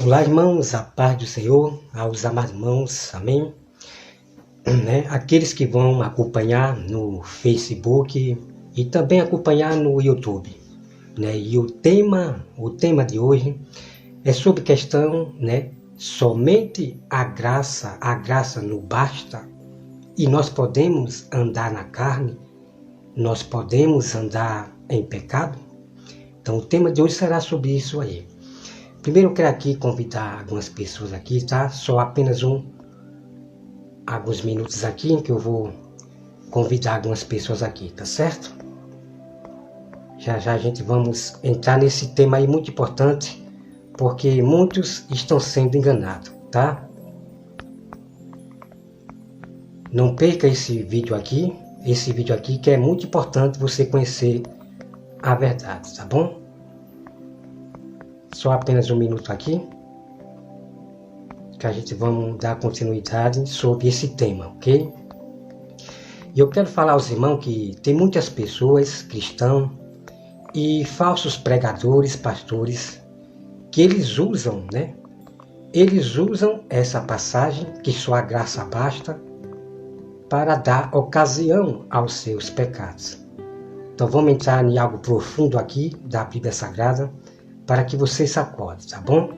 Olá, irmãos, a paz do Senhor, aos amados irmãos, amém? Aqueles que vão acompanhar no Facebook e também acompanhar no YouTube, E o tema de hoje é sobre questão, somente a graça não basta e nós podemos andar na carne, nós podemos andar em pecado? Então o tema de hoje será sobre isso aí. Primeiro eu quero aqui convidar algumas pessoas aqui, tá? Só apenas alguns minutos aqui em que eu vou convidar algumas pessoas aqui, tá certo? Já já a gente vamos entrar nesse tema aí muito importante, porque muitos estão sendo enganados, tá? Não perca esse vídeo aqui que é muito importante você conhecer a verdade, tá bom? Só apenas um minuto aqui, que a gente vamos dar continuidade sobre esse tema, ok? E eu quero falar aos irmãos que tem muitas pessoas, cristãos e falsos pregadores, pastores, que eles usam, Eles usam essa passagem, que só a graça basta, para dar ocasião aos seus pecados. Então vamos entrar em algo profundo aqui da Bíblia Sagrada, para que você se acorde, tá bom?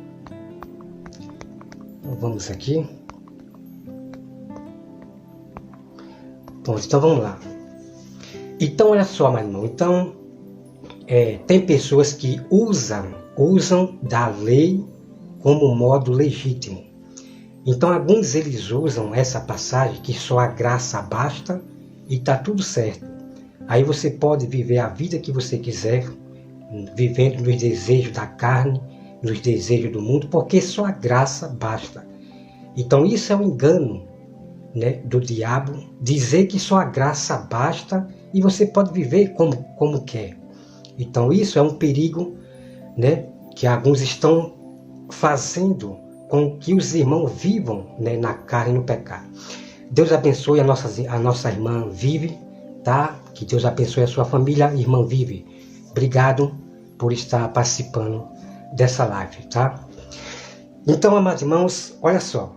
Então vamos aqui. Pronto, então vamos lá. Então olha só, meu irmão. Então, tem pessoas que usam da lei como modo legítimo. Então alguns eles usam essa passagem que só a graça basta e está tudo certo. Aí você pode viver a vida que você quiser, vivendo nos desejos da carne, nos desejos do mundo, porque só a graça basta. Então isso é um engano, do diabo, dizer que só a graça basta e você pode viver como quer. Então isso é um perigo, que alguns estão fazendo com que os irmãos vivam, na carne e no pecado. Deus abençoe a nossa irmã Vive, tá? Que Deus abençoe a sua família, irmã Vive. Obrigado por estar participando dessa live, tá? Então, amados irmãos, olha só.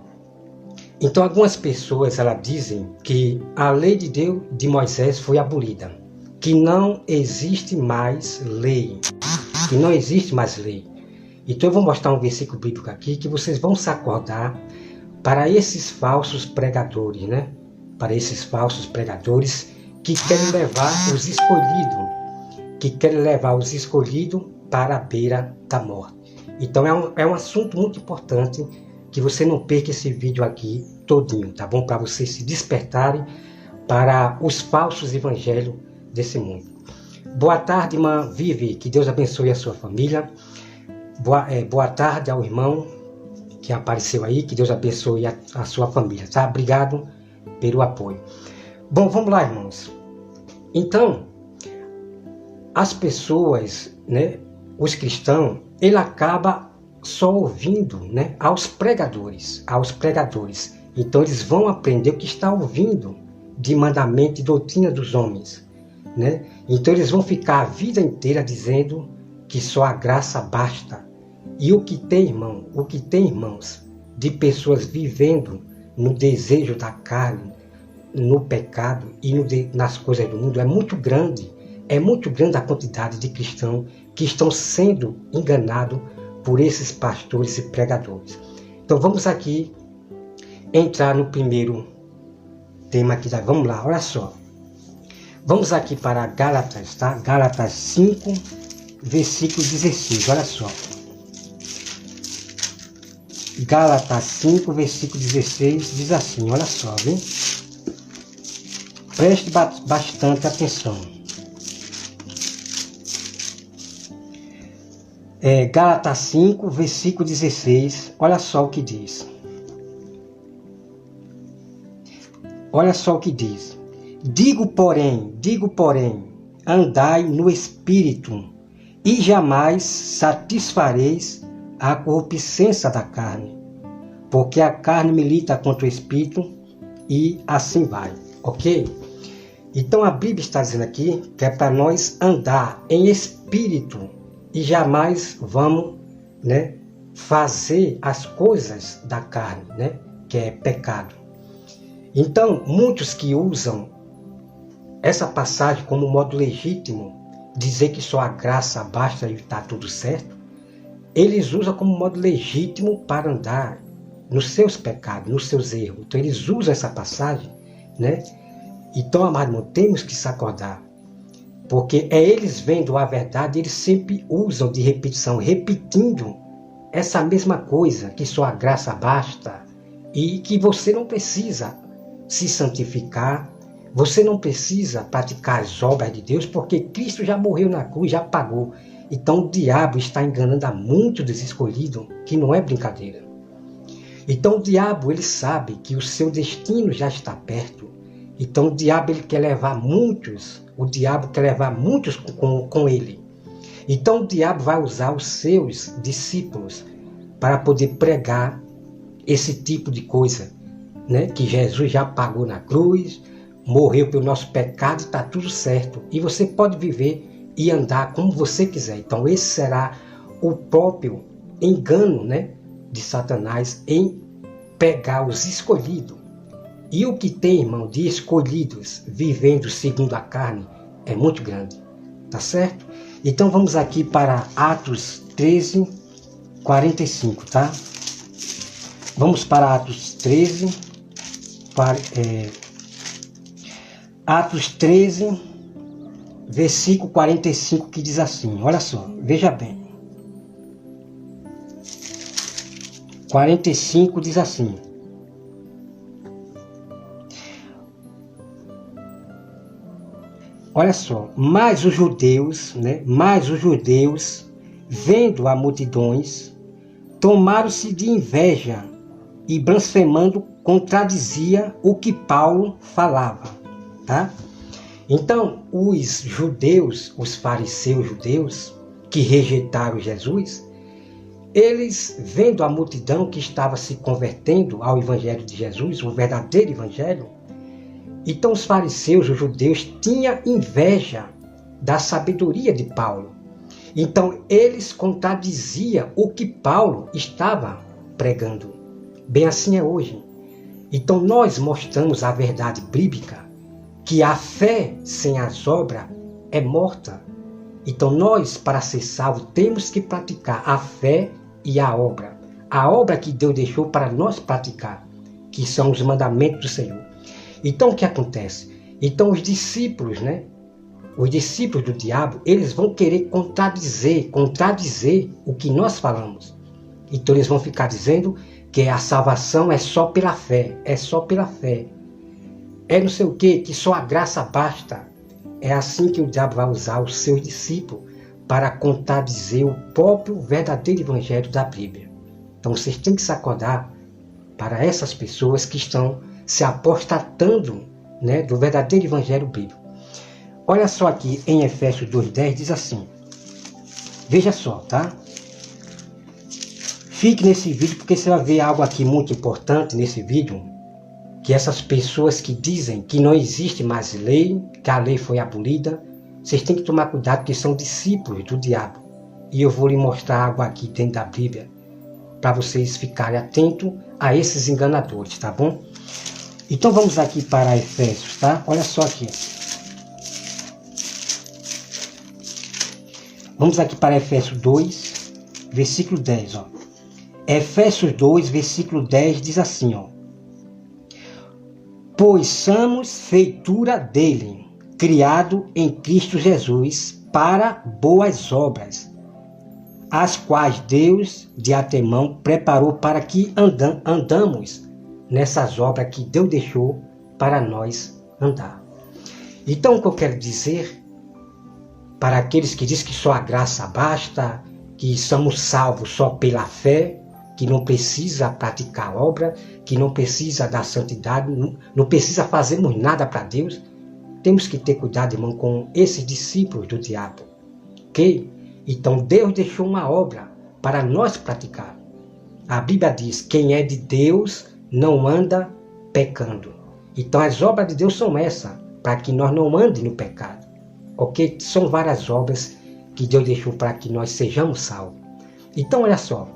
Então, algumas pessoas, elas dizem que a lei de Deus, de Moisés, foi abolida. Que não existe mais lei. Que não existe mais lei. Então, eu vou mostrar um versículo bíblico aqui que vocês vão se acordar para esses falsos pregadores, Para esses falsos pregadores que querem levar os escolhidos, para a beira da morte. Então é um assunto muito importante que você não perca esse vídeo aqui todinho, tá bom? Para vocês se despertarem para os falsos evangelhos desse mundo. Boa tarde, irmã Vive, que Deus abençoe a sua família. Boa tarde ao irmão que apareceu aí, que Deus abençoe a sua família, tá? Obrigado pelo apoio. Bom, vamos lá, irmãos. Então, as pessoas, os cristãos, ele acaba só ouvindo, aos pregadores. Então eles vão aprender o que está ouvindo de mandamento e doutrina dos homens, Então eles vão ficar a vida inteira dizendo que só a graça basta. E o que tem, irmãos, de pessoas vivendo no desejo da carne, no pecado e nas coisas do mundo é muito grande. É muito grande a quantidade de cristãos que estão sendo enganados por esses pastores e pregadores. Então vamos aqui entrar no primeiro tema aqui. Vamos lá, olha só. Vamos aqui para Gálatas, tá? Gálatas 5, versículo 16, olha só. Gálatas 5, versículo 16, diz assim, olha só, viu? Preste bastante atenção. Gálatas 5, versículo 16, olha só o que diz. Olha só o que diz. Digo, porém, andai no Espírito, e jamais satisfareis a concupiscência da carne, porque a carne milita contra o Espírito, e assim vai, ok? Então a Bíblia está dizendo aqui que é para nós andar em Espírito, e jamais vamos fazer as coisas da carne, né? Que é pecado. Então, muitos que usam essa passagem como modo legítimo, dizer que só a graça basta e está tudo certo, eles usam como modo legítimo para andar nos seus pecados, nos seus erros. Então, eles usam essa passagem, né? Então, amado irmão, temos que se acordar. Porque eles vendo a verdade, eles sempre usam de repetição, repetindo essa mesma coisa, que só a graça basta e que você não precisa se santificar, você não precisa praticar as obras de Deus, porque Cristo já morreu na cruz, já pagou. Então o diabo está enganando a muitos dos escolhidos, que não é brincadeira. Então o diabo, ele sabe que o seu destino já está perto. Então o diabo, ele quer levar muitos, com ele. Então o diabo vai usar os seus discípulos para poder pregar esse tipo de coisa, né? Que Jesus já pagou na cruz, morreu pelo nosso pecado e está tudo certo. E você pode viver e andar como você quiser. Então esse será o próprio engano, né, de Satanás em pegar os escolhidos. E o que tem, irmão, de escolhidos vivendo segundo a carne é muito grande. Tá certo? Então vamos aqui para Atos 13, 45, tá? Vamos para Atos 13, Atos 13, versículo 45, que diz assim, olha só, veja bem. 45 diz assim: olha só, mas os judeus, vendo a multidões, tomaram-se de inveja e blasfemando contradizia o que Paulo falava, tá? Então, os judeus, os fariseus judeus que rejeitaram Jesus, eles, vendo a multidão que estava se convertendo ao evangelho de Jesus, o verdadeiro evangelho, então os fariseus, os judeus, tinham inveja da sabedoria de Paulo. Então eles contradiziam o que Paulo estava pregando. Bem assim é hoje. Então nós mostramos a verdade bíblica, que a fé sem as obras é morta. Então nós, para ser salvos, temos que praticar a fé e a obra. A obra que Deus deixou para nós praticar, que são os mandamentos do Senhor. Então o que acontece? Então os discípulos, né? Os discípulos do diabo, eles vão querer contradizer o que nós falamos. Então eles vão ficar dizendo que a salvação é só pela fé, é só pela fé. É não sei o quê, que só a graça basta. É assim que o diabo vai usar os seus discípulos para contradizer o próprio verdadeiro evangelho da Bíblia. Então vocês têm que se acordar para essas pessoas que estão se apostatando, né, do verdadeiro evangelho bíblico. Olha só aqui em Efésios 2:10 diz assim, veja só, tá? Fique nesse vídeo porque você vai ver algo aqui muito importante nesse vídeo, que essas pessoas que dizem que não existe mais lei, que a lei foi abolida, vocês têm que tomar cuidado porque são discípulos do diabo. E eu vou lhe mostrar algo aqui dentro da Bíblia para vocês ficarem atentos a esses enganadores, tá bom? Então vamos aqui para Efésios, tá? Olha só aqui. Vamos aqui para Efésios 2, versículo 10, ó. Efésios 2, versículo 10 diz assim, ó. Pois somos feitura dele, criado em Cristo Jesus para boas obras, as quais Deus de antemão preparou para que andamos nessas obras que Deus deixou para nós andar. Então o que eu quero dizer para aqueles que dizem que só a graça basta, que somos salvos só pela fé, que não precisa praticar obra, que não precisa da santidade, não precisa fazermos nada para Deus, temos que ter cuidado, irmão, com esses discípulos do diabo. Ok? Então Deus deixou uma obra para nós praticar. A Bíblia diz, quem é de Deus não anda pecando. Então as obras de Deus são essas, para que nós não andemos no pecado. Ok? São várias obras que Deus deixou para que nós sejamos salvos. Então olha só,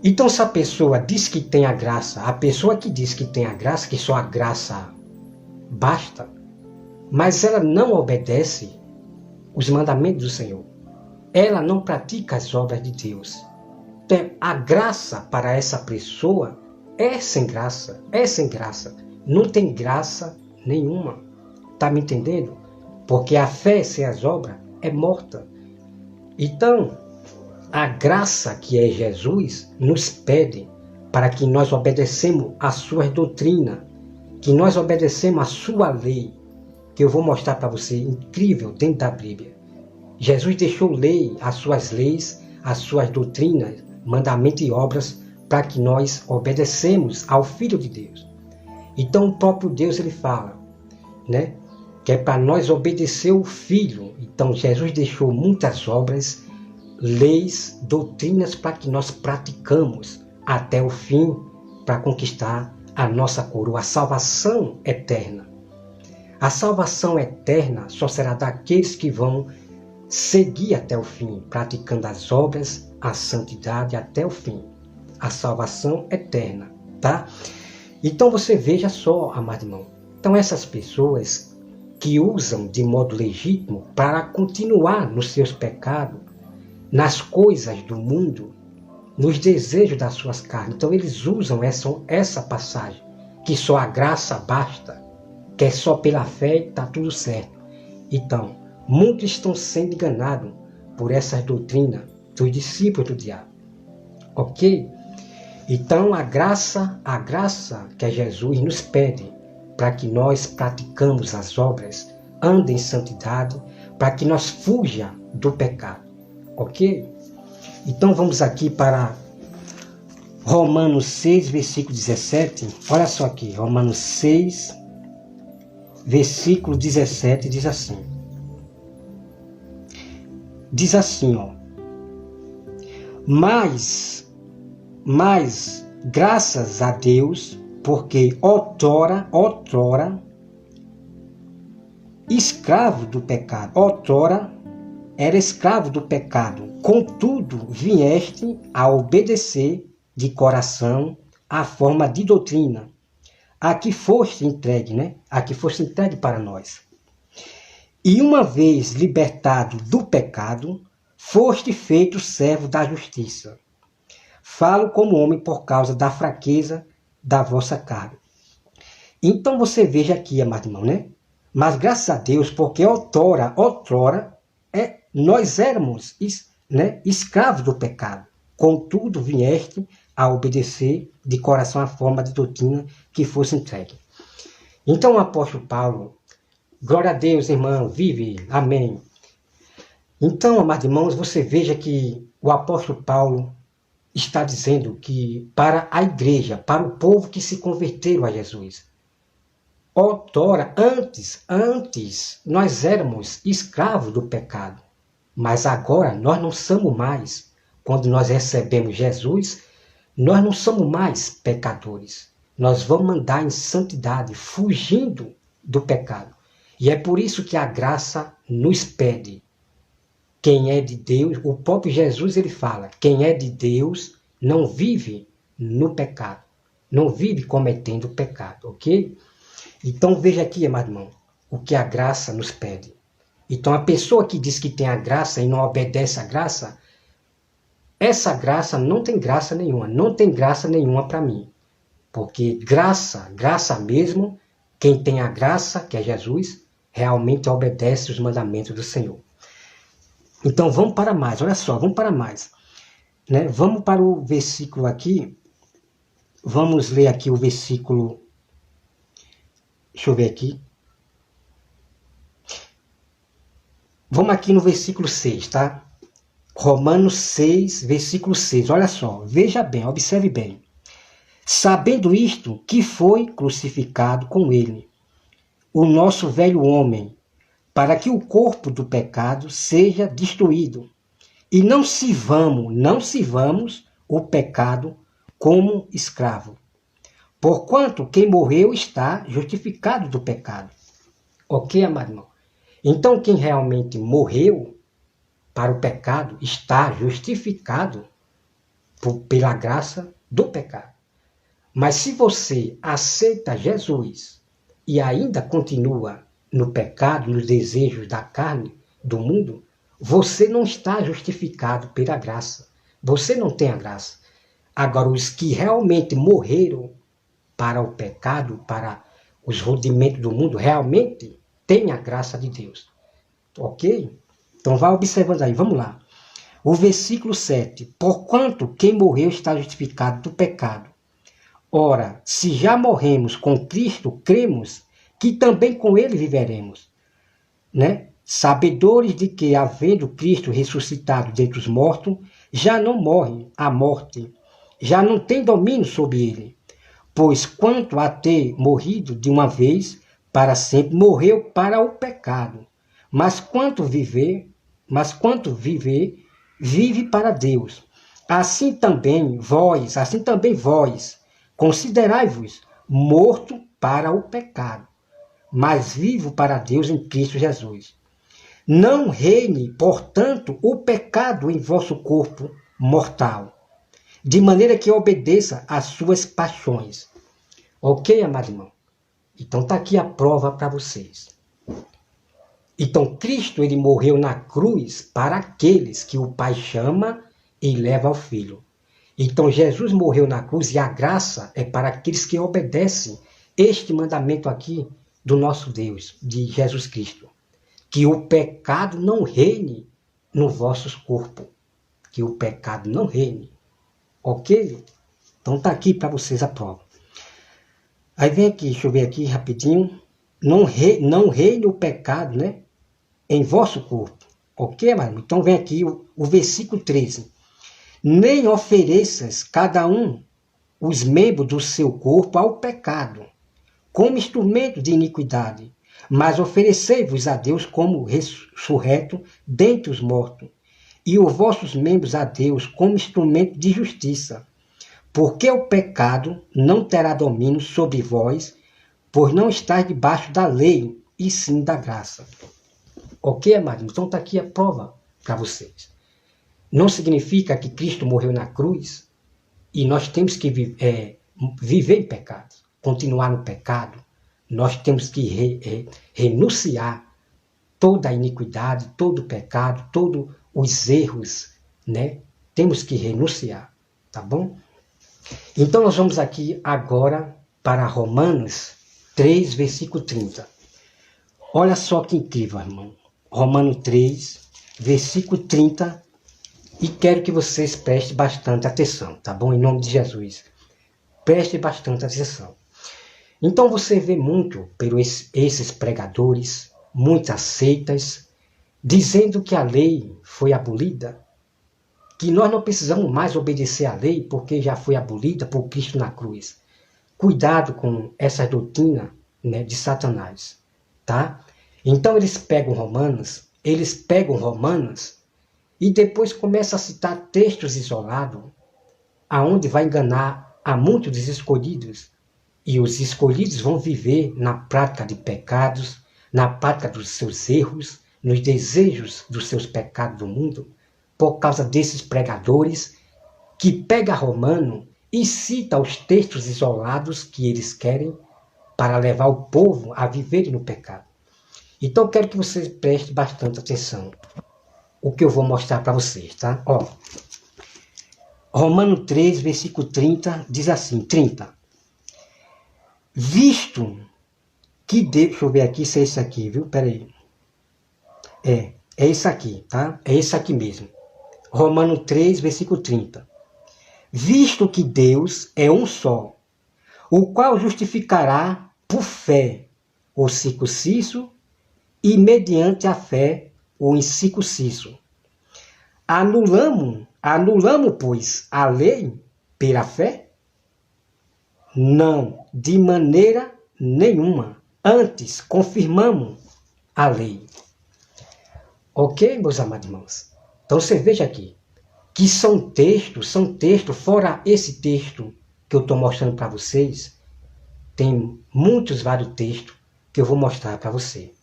Então, se a pessoa diz que tem a graça, a pessoa que diz que tem a graça, que só a graça basta, mas ela não obedece os mandamentos do Senhor, ela não pratica as obras de Deus, então, a graça para essa pessoa é sem graça, não tem graça nenhuma. Está me entendendo? Porque a fé sem as obras é morta. Então, a graça que é Jesus nos pede para que nós obedecemos às suas doutrinas, que nós obedecemos à sua lei, que eu vou mostrar para você, incrível, dentro da Bíblia. Jesus deixou lei, as suas leis, as suas doutrinas, mandamentos e obras, para que nós obedecemos ao Filho de Deus. Então o próprio Deus ele fala, né, que é para nós obedecer o Filho. Então Jesus deixou muitas obras, leis, doutrinas para que nós praticamos até o fim, para conquistar a nossa coroa, a salvação eterna. A salvação eterna só será daqueles que vão seguir até o fim, praticando as obras, a santidade até o fim. A salvação eterna, tá? Então você veja só, amado irmão. Então essas pessoas que usam de modo legítimo para continuar nos seus pecados, nas coisas do mundo, nos desejos das suas carnes. Então eles usam essa passagem, que só a graça basta, que é só pela fé e está tudo certo. Então, muitos estão sendo enganados por essas doutrinas dos discípulos do diabo. Ok? Então a graça que é Jesus nos pede para que nós praticamos as obras, andem em santidade, para que nós fuja do pecado. Ok? Então vamos aqui para Romanos 6, versículo 17. Olha só aqui, Romanos 6, versículo 17 diz assim. Diz assim, ó. Mas graças a Deus, porque outrora, escravo do pecado, era escravo do pecado, contudo vieste a obedecer de coração a forma de doutrina, a que foste entregue, né? A que foste entregue para nós. E uma vez libertado do pecado, foste feito servo da justiça. Falo como homem por causa da fraqueza da vossa carne. Então você veja aqui, amado irmão, né? Mas graças a Deus, porque outrora, nós éramos, né, escravos do pecado. Contudo, vieste a obedecer de coração a forma de doutrina que fosse entregue. Então o apóstolo Paulo, glória a Deus, irmão, vive, amém. Então, amados irmãos, você veja que o apóstolo Paulo está dizendo que para a igreja, para o povo que se converteram a Jesus, outrora, antes nós éramos escravos do pecado, mas agora nós não somos mais. Quando nós recebemos Jesus, nós não somos mais pecadores. Nós vamos andar em santidade, fugindo do pecado. E é por isso que a graça nos pede. Quem é de Deus, o próprio Jesus ele fala, quem é de Deus não vive no pecado, não vive cometendo pecado, ok? Então veja aqui, amado irmão, o que a graça nos pede. Então a pessoa que diz que tem a graça e não obedece à graça, essa graça não tem graça nenhuma para mim. Porque graça mesmo, quem tem a graça, que é Jesus, realmente obedece os mandamentos do Senhor. Então vamos para mais, olha só, vamos para mais. Né? Vamos para o versículo aqui, vamos ler aqui o versículo, deixa eu ver aqui. Vamos aqui no versículo 6, tá? Romanos 6, versículo 6, olha só, veja bem, observe bem. Sabendo isto, que foi crucificado com ele, o nosso velho homem, para que o corpo do pecado seja destruído, e não sirvamos o pecado como escravo. Porquanto quem morreu está justificado do pecado. Ok, amado irmão? Então quem realmente morreu para o pecado está justificado pela graça do pecado. Mas se você aceita Jesus e ainda continua no pecado, nos desejos da carne, do mundo, você não está justificado pela graça. Você não tem a graça. Agora, os que realmente morreram para o pecado, para os rudimentos do mundo, realmente têm a graça de Deus. Ok? Então vá observando aí, vamos lá. O versículo 7. Porquanto quem morreu está justificado do pecado. Ora, se já morremos com Cristo, cremos que também com ele viveremos. Né? Sabedores de que, havendo Cristo ressuscitado dentre os mortos, já não morre a morte, já não tem domínio sobre ele. Pois quanto a ter morrido de uma vez, para sempre, morreu para o pecado. Mas quanto viver, vive para Deus. Assim também vós, considerai-vos morto para o pecado, mas vivo para Deus em Cristo Jesus. Não reine, portanto, o pecado em vosso corpo mortal, de maneira que obedeça às suas paixões. Ok, amado irmão? Então está aqui a prova para vocês. Então Cristo, ele morreu na cruz para aqueles que o Pai chama e leva ao Filho. Então Jesus morreu na cruz e a graça é para aqueles que obedecem este mandamento aqui do nosso Deus, de Jesus Cristo. Que o pecado não reine no vosso corpo. Que o pecado não reine. Ok? Então está aqui para vocês a prova. Aí vem aqui, deixa eu ver aqui rapidinho. Não reine o pecado, né? Em vosso corpo. Ok, mano? Então vem aqui o versículo 13. Nem ofereças cada um os membros do seu corpo ao pecado, como instrumento de iniquidade, mas oferecei-vos a Deus como ressurreto dentre os mortos, e os vossos membros a Deus como instrumento de justiça. Porque o pecado não terá domínio sobre vós, pois não estáis debaixo da lei, e sim da graça. Ok, amados? Então está aqui a prova para vocês. Não significa que Cristo morreu na cruz e nós temos que viver em pecado, continuar no pecado. Nós temos que renunciar toda a iniquidade, todo o pecado, todos os erros, né? Temos que renunciar, tá bom? Então nós vamos aqui agora para Romanos 3, versículo 30. Olha só que incrível, irmão. Romanos 3, versículo 30. E quero que vocês prestem bastante atenção, tá bom? Em nome de Jesus. Preste bastante atenção. Então você vê muito pelos esses pregadores, muitas seitas, dizendo que a lei foi abolida, que nós não precisamos mais obedecer à lei porque já foi abolida por Cristo na cruz. Cuidado com essa doutrina, né, de Satanás, tá? Então eles pegam Romanos e depois começam a citar textos isolados, aonde vai enganar a muitos dos escolhidos. E os escolhidos vão viver na prática de pecados, na prática dos seus erros, nos desejos dos seus pecados do mundo, por causa desses pregadores que pega Romano e cita os textos isolados que eles querem para levar o povo a viver no pecado. Então eu quero que vocês prestem bastante atenção. O que eu vou mostrar para vocês, tá? Ó, Romano 3, versículo 30, diz assim, 30. Visto que Deus... Deixa eu ver aqui se é isso aqui, viu? Pera aí. É isso aqui, tá? É isso aqui mesmo. Romano 3, versículo 30. Visto que Deus é um só, o qual justificará por fé o circunciso e mediante a fé o incircunciso. Anulamos, pois, a lei pela fé? Não, de maneira nenhuma. Antes, confirmamos a lei. Ok, meus amados irmãos? Então, você veja aqui, que são textos, fora esse texto que eu estou mostrando para vocês, tem vários textos que eu vou mostrar para você.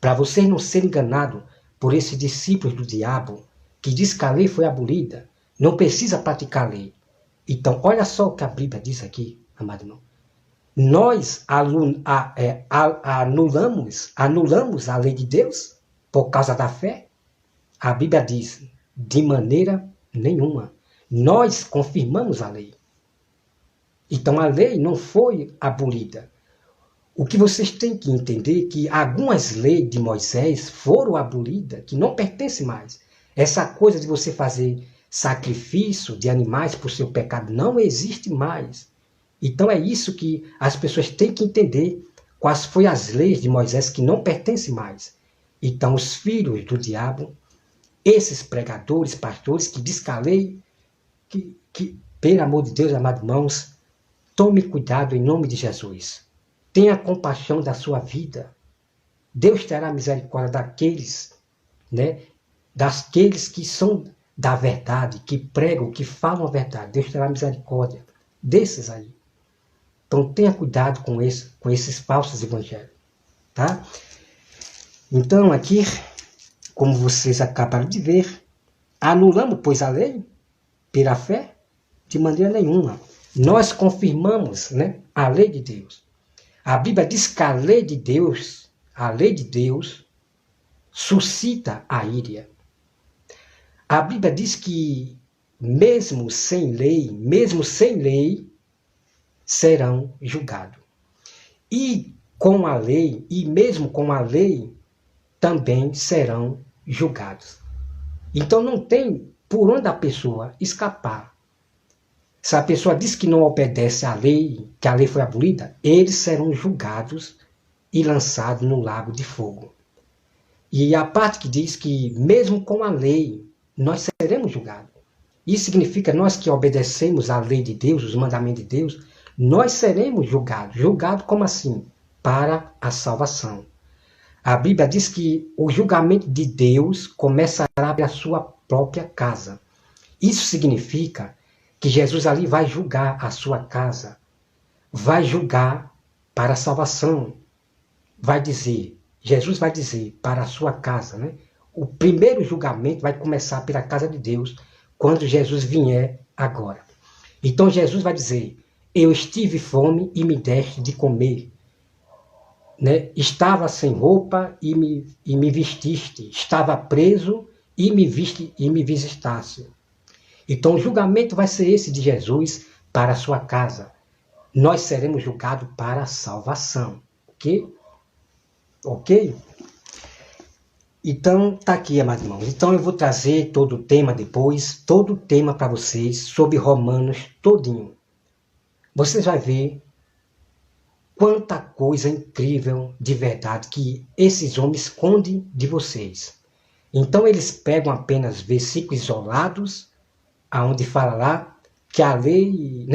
Para vocês não serem enganados por esses discípulos do diabo, que diz que a lei foi abolida, não precisa praticar a lei. Então, olha só o que a Bíblia diz aqui, amado irmão. Nós anulamos a lei de Deus por causa da fé? A Bíblia diz, de maneira nenhuma. Nós confirmamos a lei. Então, a lei não foi abolida. O que vocês têm que entender é que algumas leis de Moisés foram abolidas, que não pertencem mais. Essa coisa de você fazer sacrifício de animais por seu pecado não existe mais. Então é isso que as pessoas têm que entender, quais foram as leis de Moisés que não pertencem mais. Então os filhos do diabo, esses pregadores, pastores que dizem que a lei, que pelo amor de Deus, amados irmãos, tome cuidado em nome de Jesus. Tenha compaixão da sua vida. Deus terá misericórdia daqueles, daqueles que são da verdade, que pregam, que falam a verdade. Deus terá misericórdia desses aí. Então tenha cuidado com esses falsos evangelhos. Tá? Então aqui, como vocês acabaram de ver, anulamos, pois, a lei pela fé? De maneira nenhuma. Nós confirmamos, a lei de Deus. A Bíblia diz que a lei de Deus suscita a ira. A Bíblia diz que mesmo sem lei, serão julgados. E mesmo com a lei, também serão julgados. Então não tem por onde a pessoa escapar. Se a pessoa diz que não obedece à lei, que a lei foi abolida, eles serão julgados e lançados no lago de fogo. E a parte que diz que mesmo com a lei, nós seremos julgados. Isso significa nós que obedecemos à lei de Deus, os mandamentos de Deus, nós seremos julgados. Julgados como assim? Para a salvação. A Bíblia diz que o julgamento de Deus começará pela sua própria casa. Isso significa que Jesus ali vai julgar a sua casa, vai julgar para a salvação, Jesus vai dizer para a sua casa, O primeiro julgamento vai começar pela casa de Deus, quando Jesus vier agora. Então Jesus vai dizer, eu estive fome e me deste de comer, Estava sem roupa e me vestiste, estava preso e me visitaste. Então o julgamento vai ser esse de Jesus para a sua casa. Nós seremos julgados para a salvação. Ok? Então tá aqui, amados irmãos. Então eu vou trazer todo o tema depois, todo o tema para vocês sobre Romanos todinho. Vocês vão ver quanta coisa incrível de verdade que esses homens escondem de vocês. Então eles pegam apenas versículos isolados, aonde fala lá que a lei,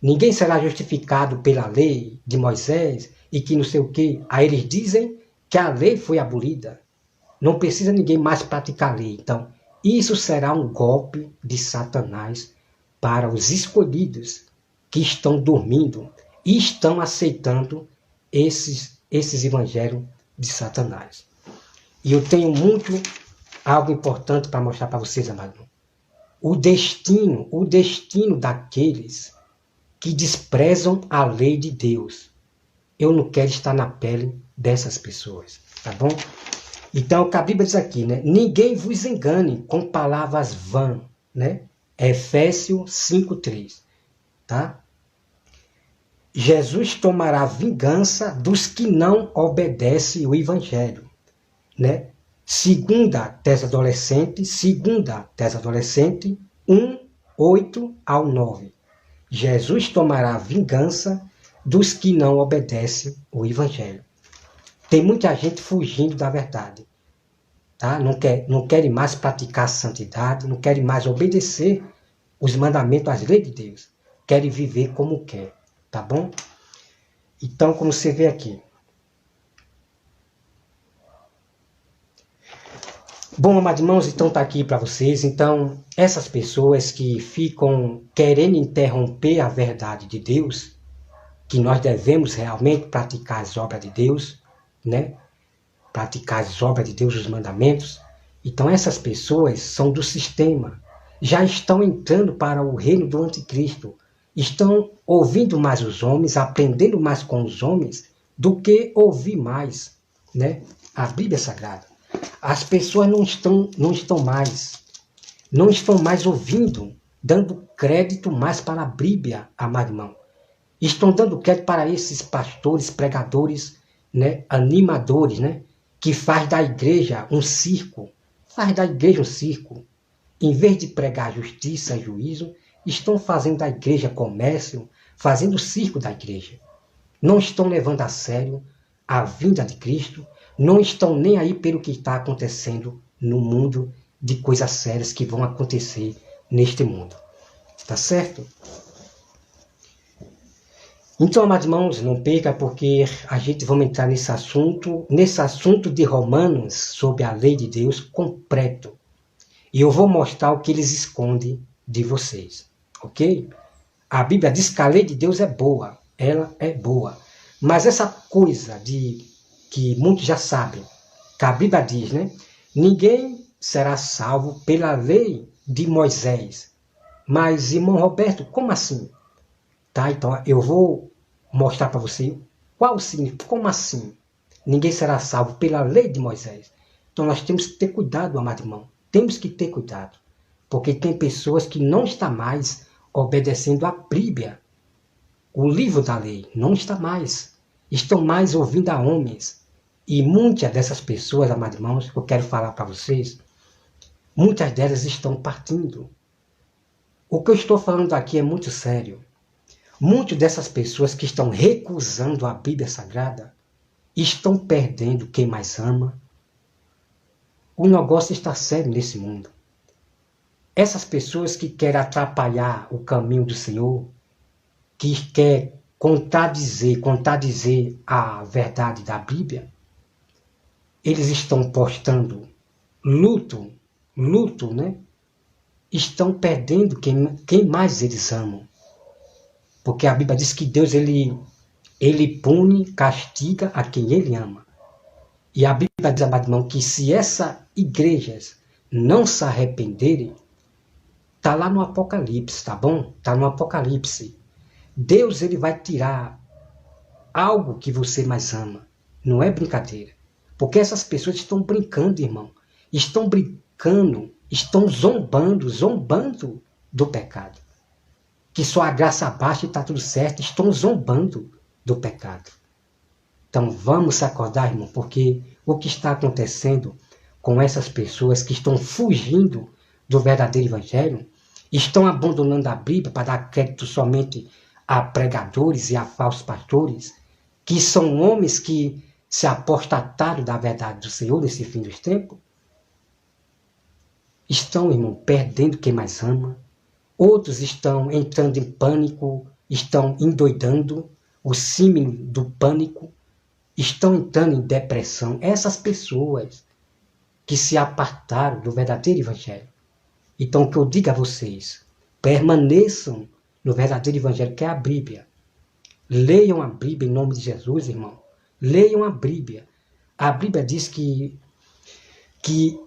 ninguém será justificado pela lei de Moisés e que não sei o quê. Aí eles dizem que a lei foi abolida. Não precisa ninguém mais praticar a lei. Então, isso será um golpe de Satanás para os escolhidos que estão dormindo e estão aceitando esses evangelhos de Satanás. E eu tenho algo importante para mostrar para vocês, amados. O destino daqueles que desprezam a lei de Deus. Eu não quero estar na pele dessas pessoas, tá bom? Então, o que a Bíblia diz aqui, Ninguém vos engane com palavras vãs, Efésios 5:3, tá? Jesus tomará vingança dos que não obedecem o Evangelho, Segunda Tessalonicenses 1:8-9. Jesus tomará vingança dos que não obedecem o Evangelho. Tem muita gente fugindo da verdade, tá? Não querem mais praticar a santidade, não querem mais obedecer os mandamentos, as leis de Deus. Querem viver como quer, tá bom? Então, como você vê aqui. Bom, amados irmãos, então está aqui para vocês. Então, essas pessoas que ficam querendo interromper a verdade de Deus, que nós devemos realmente praticar as obras de Deus, praticar as obras de Deus, os mandamentos. Então, essas pessoas são do sistema. já estão entrando para o reino do anticristo. Estão ouvindo mais os homens, aprendendo mais com os homens, do que ouvir mais, né, a Bíblia Sagrada. As pessoas não estão mais ouvindo, dando crédito mais para a Bíblia, amado irmão. Estão dando crédito para esses pastores, pregadores, né, animadores, né, que faz da igreja um circo. Faz da igreja um circo. Em vez de pregar justiça e juízo, estão fazendo da igreja comércio, fazendo o circo da igreja. Não estão levando a sério a vinda de Cristo, não estão nem aí pelo que está acontecendo no mundo, de coisas sérias que vão acontecer neste mundo. Tá certo? Então, amados irmãos, não perca, porque a gente vai entrar nesse assunto de Romanos, sobre a lei de Deus completo. E eu vou mostrar o que eles escondem de vocês, ok? A Bíblia diz que a lei de Deus é boa, ela é boa. Mas essa coisa que muitos já sabem, que a Bíblia diz, né? Ninguém será salvo pela lei de Moisés. Mas, irmão Roberto, como assim? Tá, então eu vou mostrar para você qual o significado, como assim? Ninguém será salvo pela lei de Moisés. Então nós temos que ter cuidado, amado irmão. Temos que ter cuidado. Porque tem pessoas que não estão mais obedecendo a Bíblia. O livro da lei não está mais. Estão mais ouvindo a homens. E muitas dessas pessoas, amados irmãos, eu quero falar para vocês, muitas delas estão partindo. O que eu estou falando aqui é muito sério. Muitas dessas pessoas que estão recusando a Bíblia Sagrada estão perdendo quem mais ama. O negócio está sério nesse mundo. Essas pessoas que querem atrapalhar o caminho do Senhor, que querem contradizer a verdade da Bíblia, eles estão postando luto, né? Estão perdendo quem mais eles amam. Porque a Bíblia diz que Deus ele pune, castiga a quem ele ama. E a Bíblia diz, amado irmão, que se essas igrejas não se arrependerem, está lá no Apocalipse, tá bom? Está no Apocalipse. Deus ele vai tirar algo que você mais ama. Não é brincadeira. Porque essas pessoas estão brincando, irmão. Estão brincando, estão zombando do pecado. Que só a graça basta e está tudo certo. Estão zombando do pecado. Então vamos se acordar, irmão, porque o que está acontecendo com essas pessoas que estão fugindo do verdadeiro evangelho, estão abandonando a Bíblia para dar crédito somente a pregadores e a falsos pastores, que são homens que se apostataram da verdade do Senhor nesse fim dos tempos, estão, irmão, perdendo quem mais ama. Outros estão entrando em pânico, estão endoidando, o símile do pânico, estão entrando em depressão. Essas pessoas que se apartaram do verdadeiro evangelho. Então, o que eu digo a vocês, permaneçam no verdadeiro evangelho, que é a Bíblia. Leiam a Bíblia em nome de Jesus, irmão. Leiam a Bíblia. A Bíblia diz que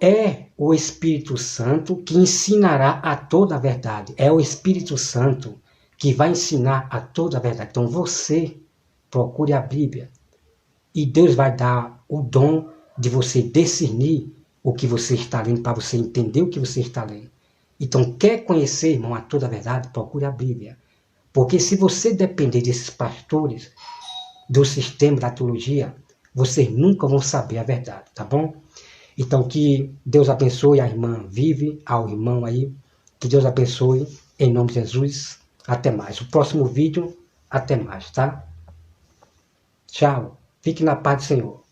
é o Espírito Santo que ensinará a toda a verdade. É o Espírito Santo que vai ensinar a toda a verdade. Então você procure a Bíblia e Deus vai dar o dom de você discernir o que você está lendo, para você entender o que você está lendo. Então, quer conhecer, irmão, a toda a verdade? Procure a Bíblia. Porque se você depender desses pastores, do sistema da teologia, vocês nunca vão saber a verdade, tá bom? Então, que Deus abençoe a irmã Vive, ao irmão aí. Que Deus abençoe, em nome de Jesus. Até mais. O próximo vídeo, até mais, tá? Tchau. Fique na paz do Senhor.